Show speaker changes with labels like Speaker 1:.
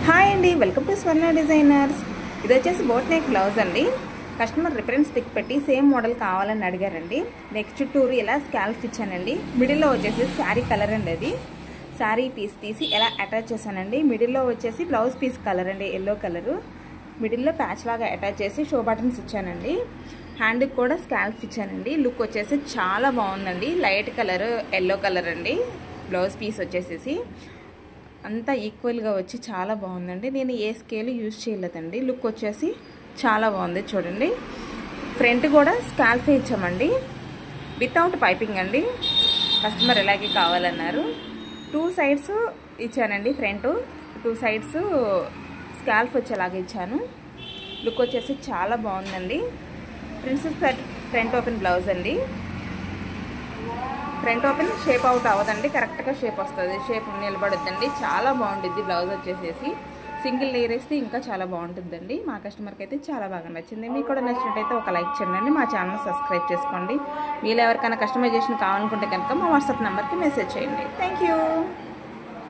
Speaker 1: Hi అండి, welcome to Swarna designers. ఇది వచ్చేసి బోట్ నెక్ బ్లౌజ్ అండి. కస్టమర్ రిఫరెన్స్ పిక్ పెట్టి సేమ్ మోడల్ కావాలని అడిగారండి. నెక్ చుట్టూరు ఇలా స్కాల్ఫ్ ఇచ్చానండి. మిడిల్లో వచ్చేసి శారీ కలర్ అండి. అది శారీ పీస్ తీసి ఎలా అటాచ్ చేశానండి. మిడిల్లో వచ్చేసి బ్లౌజ్ పీస్ కలర్ అండి, ఎల్లో కలరు. మిడిల్లో ప్యాచ్ లాగా అటాచ్ చేసి షో బటన్స్ ఇచ్చానండి. హ్యాండ్కి కూడా స్కాల్ఫ్ ఇచ్చానండి. లుక్ వచ్చేసి చాలా బాగుందండి. లైట్ కలర్ ఎల్లో కలర్ అండి. బ్లౌజ్ పీస్ వచ్చేసేసి అంతా ఈక్వల్గా వచ్చి చాలా బాగుందండి. నేను ఏ స్కేల్ యూజ్ చేయలేదండి. లుక్ వచ్చేసి చాలా బాగుంది చూడండి. ఫ్రంట్ కూడా స్కాల్ఫే ఇచ్చామండి, వితౌట్ పైపింగ్ అండి. కస్టమర్ ఇలాగే కావాలన్నారు. 2 సైడ్స్ ఇచ్చానండి. ఫ్రంట్ 2 సైడ్స్ స్కాల్ఫ్ వచ్చేలాగా ఇచ్చాను. లుక్ వచ్చేసి చాలా బాగుందండి. Princess cut front open blouse అండి. ఫ్రంట్ ఓపెన్ షేప్ అవుట్ అవ్వదండి, కరెక్ట్గా షేప్ వస్తుంది, షేప్ నిలబడుద్దండి. చాలా బాగుంటుంది బ్లౌజ్ వచ్చేసేసి. సింగిల్ లేయర్ వేస్తే ఇంకా చాలా బాగుంటుందండి. మా కస్టమర్కి అయితే చాలా బాగా నచ్చింది. మీకు కూడా నచ్చినట్టయితే ఒక లైక్ చేయండి. మా ఛానల్ సబ్స్క్రైబ్ చేసుకోండి. మీరు ఎవరికైనా కస్టమైజేషన్ కావాలనుకుంటే కనుక మా వాట్సాప్ నెంబర్కి మెసేజ్ చేయండి. Thank you.